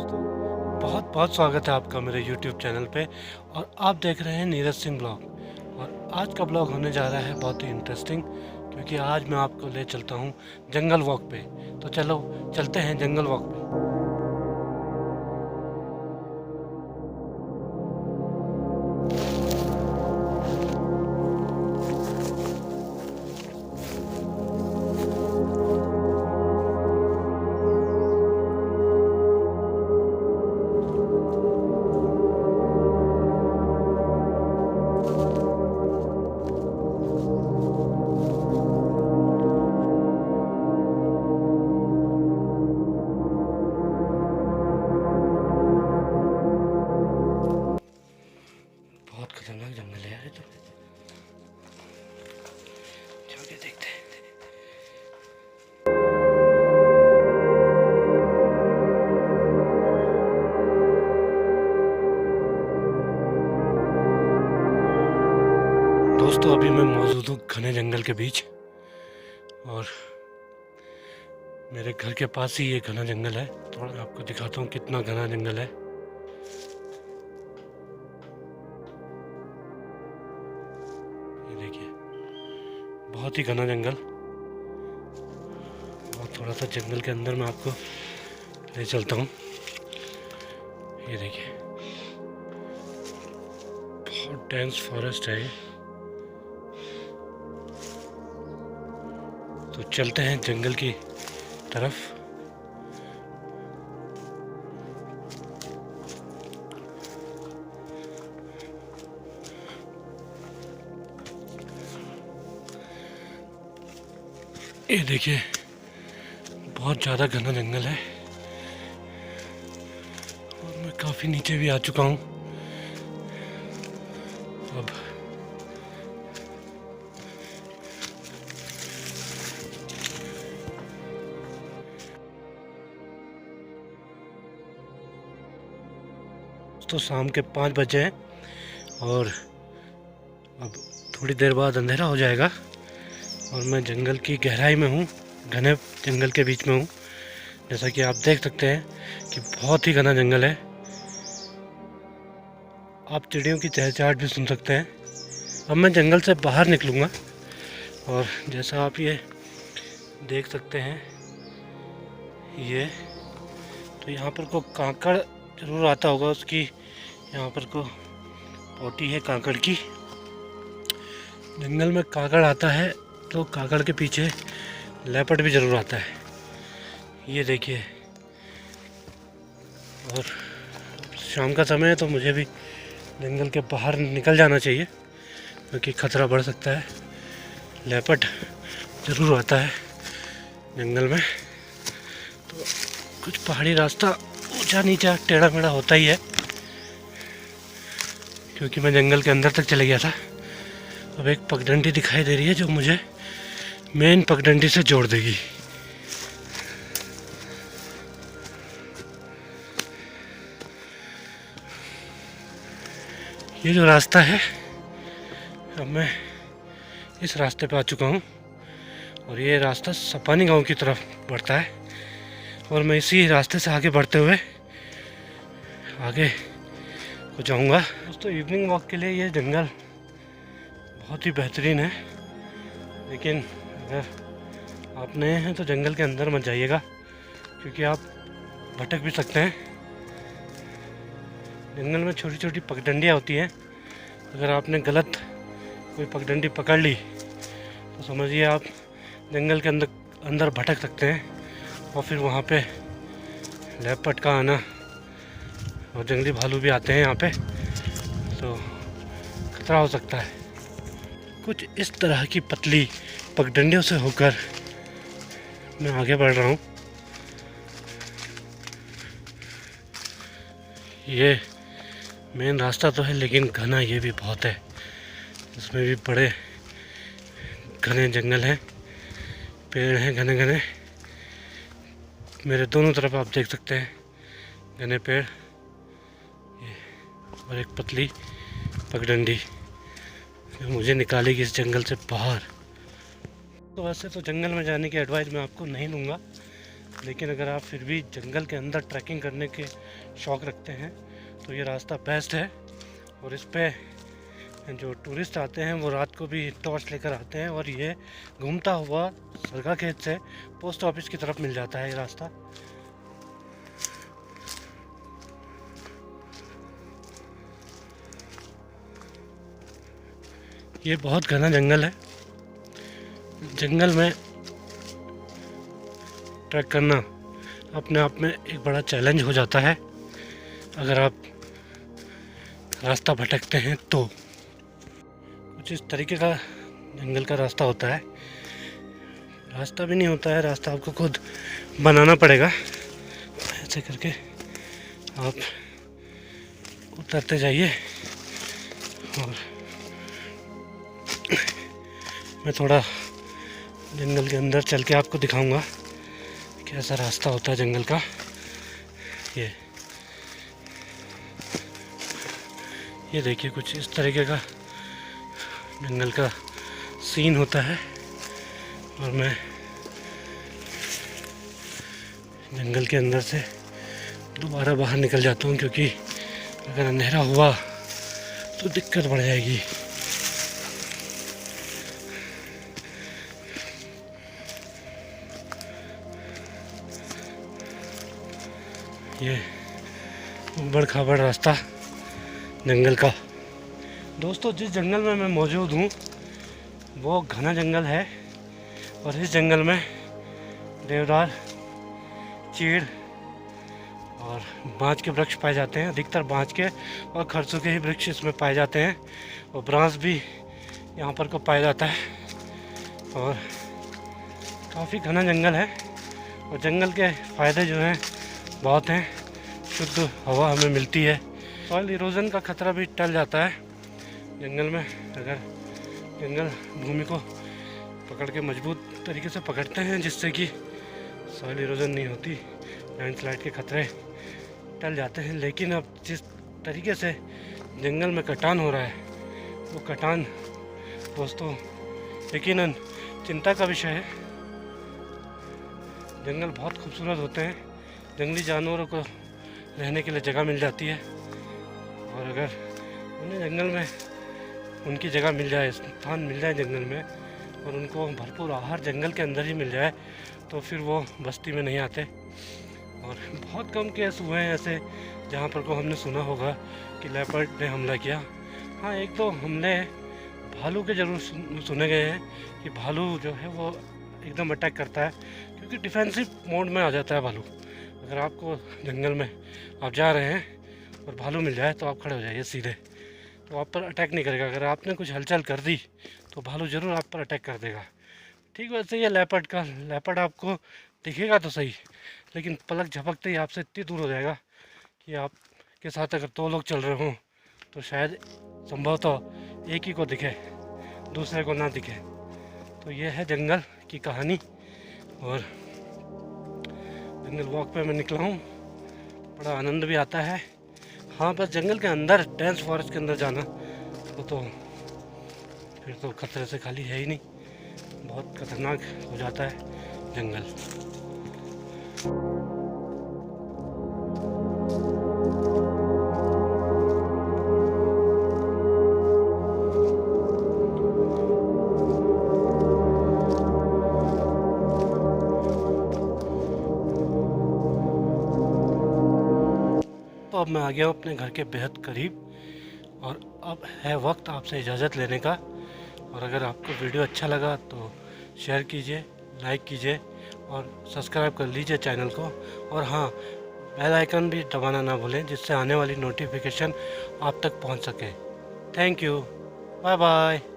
दोस्तों, बहुत बहुत स्वागत है आपका मेरे YouTube चैनल पे। और आप देख रहे हैं नीरज सिंह ब्लॉग। और आज का ब्लॉग होने जा रहा है बहुत ही इंटरेस्टिंग, क्योंकि आज मैं आपको ले चलता हूँ जंगल वॉक पे। तो चलो चलते हैं जंगल वॉक पे। बहुत खतरनाक जंगल है यार ये तो। जाके देखते हैं। दोस्तों, अभी मैं मौजूद हूँ घने जंगल के बीच, और मेरे घर के पास ही ये घना जंगल है। थोड़ा आपको दिखाता हूँ कितना घना जंगल है। ये देखिए, बहुत ही घना जंगल। और थोड़ा सा जंगल के अंदर मैं आपको ले चलता हूँ। ये देखिए, बहुत डेंस फॉरेस्ट है ये। तो चलते हैं जंगल की तरफ। ये देखिए, बहुत ज़्यादा घना जंगल है और मैं काफ़ी नीचे भी आ चुका हूँ। अब तो शाम के 5 बजे हैं और अब थोड़ी देर बाद अंधेरा हो जाएगा। और मैं जंगल की गहराई में हूँ, घने जंगल के बीच में हूँ। जैसा कि आप देख सकते हैं कि बहुत ही घना जंगल है। आप चिड़ियों की चहचहाट भी सुन सकते हैं। अब मैं जंगल से बाहर निकलूँगा, और जैसा आप ये देख सकते हैं, ये तो यहाँ पर को कांकड़ ज़रूर आता होगा। उसकी यहाँ पर को पोटी है कांकड़ की। जंगल में कांकड़ आता है तो कांकड़ के पीछे लेपर्ड भी ज़रूर आता है। ये देखिए, और शाम का समय है तो मुझे भी जंगल के बाहर निकल जाना चाहिए, क्योंकि खतरा बढ़ सकता है। लेपर्ड ज़रूर आता है जंगल में। तो कुछ पहाड़ी रास्ता ऊंचा नीचा टेढ़ा मेढ़ा होता ही है, क्योंकि मैं जंगल के अंदर तक चले गया था। अब एक पगडंडी दिखाई दे रही है जो मुझे मेन पगडंडी से जोड़ देगी। ये जो रास्ता है, अब मैं इस रास्ते पे आ चुका हूँ, और ये रास्ता सपानी गांव की तरफ बढ़ता है। और मैं इसी रास्ते से आगे बढ़ते हुए आगे को जाऊँगा। दोस्तों, इवनिंग वॉक के लिए ये जंगल बहुत ही बेहतरीन है, लेकिन अगर आप नए हैं तो जंगल के अंदर मत जाइएगा, क्योंकि आप भटक भी सकते हैं। जंगल में छोटी छोटी पगडंडियाँ होती हैं। अगर आपने गलत कोई पगडंडी पकड़ ली तो समझिए आप जंगल के अंदर भटक सकते हैं, और फिर वहाँ पे लेपर्ड का आना और जंगली भालू भी आते हैं यहाँ पे, तो खतरा हो सकता है। कुछ इस तरह की पतली पगडंडियों से होकर मैं आगे बढ़ रहा हूँ। ये मेन रास्ता तो है, लेकिन घना ये भी बहुत है। इसमें भी बड़े घने जंगल हैं, पेड़ हैं घने घने। मेरे दोनों तरफ आप देख सकते हैं घने पेड़, और एक पतली पगडंडी जो मुझे निकालेगी इस जंगल से बाहर। तो वैसे तो जंगल में जाने की एडवाइस मैं आपको नहीं दूंगा, लेकिन अगर आप फिर भी जंगल के अंदर ट्रैकिंग करने के शौक़ रखते हैं तो ये रास्ता बेस्ट है। और इस पे जो टूरिस्ट आते हैं वो रात को भी टॉर्च लेकर आते हैं और ये घूमता हुआ सरगा खेत से पोस्ट ऑफिस की तरफ मिल जाता है ये रास्ता। ये बहुत घना जंगल है। जंगल में ट्रैक करना अपने आप में एक बड़ा चैलेंज हो जाता है अगर आप रास्ता भटकते हैं तो। कुछ इस तरीके का जंगल का रास्ता होता है। रास्ता भी नहीं होता है, रास्ता आपको खुद बनाना पड़ेगा। ऐसे करके आप उतरते जाइए और मैं थोड़ा जंगल के अंदर चल के आपको दिखाऊंगा कैसा रास्ता होता है जंगल का। ये देखिए कुछ इस तरीके का जंगल का सीन होता है। और मैं जंगल के अंदर से दोबारा बाहर निकल जाता हूँ क्योंकि अगर अंधेरा हुआ तो दिक्कत बढ़ जाएगी। ये उबड़ खाबड़ रास्ता जंगल का। दोस्तों, जिस जंगल में मैं मौजूद हूँ वो घना जंगल है और इस जंगल में देवदार, चीड़ और बांज के वृक्ष पाए जाते हैं। अधिकतर बांज के और खरसों के ही वृक्ष इसमें पाए जाते हैं और बांस भी यहाँ पर को पाया जाता है। और काफ़ी घना जंगल है और जंगल के फ़ायदे जो हैं बहुत हैं। शुद्ध हवा हमें मिलती है। सॉइल इरोजन का खतरा भी टल जाता है जंगल में अगर जंगल भूमि को पकड़ के मजबूत तरीके से पकड़ते हैं, जिससे कि सॉइल इरोजन नहीं होती, लैंडस्लाइड के खतरे टल जाते हैं। लेकिन अब जिस तरीके से जंगल में कटान हो रहा है वो कटान दोस्तों यकीनन चिंता का विषय है। जंगल बहुत खूबसूरत होते हैं, जंगली जानवरों को रहने के लिए जगह मिल जाती है और अगर उन्हें जंगल में उनकी जगह मिल जाए, स्थान मिल जाए जंगल में और उनको भरपूर आहार जंगल के अंदर ही मिल जाए तो फिर वो बस्ती में नहीं आते। और बहुत कम केस हुए हैं ऐसे जहाँ पर को हमने सुना होगा कि लेपर्ड ने हमला किया। हाँ, एक दो हमले भालू के ज़रूर सुने गए हैं कि भालू जो है वो एकदम अटैक करता है क्योंकि डिफेंसिव मोड में आ जाता है भालू। अगर आपको जंगल में आप जा रहे हैं और भालू मिल जाए तो आप खड़े हो जाइए सीधे, तो आप पर अटैक नहीं करेगा। अगर आपने कुछ हलचल कर दी तो भालू ज़रूर आप पर अटैक कर देगा। ठीक वैसे ये लेपर्ड आपको दिखेगा तो सही, लेकिन पलक झपकते ही आपसे इतनी दूर हो जाएगा कि आपके साथ अगर दो लोग चल रहे हों तो शायद संभवतः एक ही को दिखे, दूसरे को ना दिखे। तो ये है जंगल की कहानी। और जंगल वॉक पे मैं निकला हूँ, बड़ा आनंद भी आता है। हाँ, बस जंगल के अंदर डेंस फॉरेस्ट के अंदर जाना वो तो फिर तो खतरे से खाली है ही नहीं, बहुत खतरनाक हो जाता है जंगल। तो अब मैं आ गया हूँ अपने घर के बेहद करीब और अब है वक्त आपसे इजाज़त लेने का। और अगर आपको वीडियो अच्छा लगा तो शेयर कीजिए, लाइक कीजिए और सब्सक्राइब कर लीजिए चैनल को। और हाँ, बेल आइकन भी दबाना ना भूलें जिससे आने वाली नोटिफिकेशन आप तक पहुंच सके। Thank you, bye bye.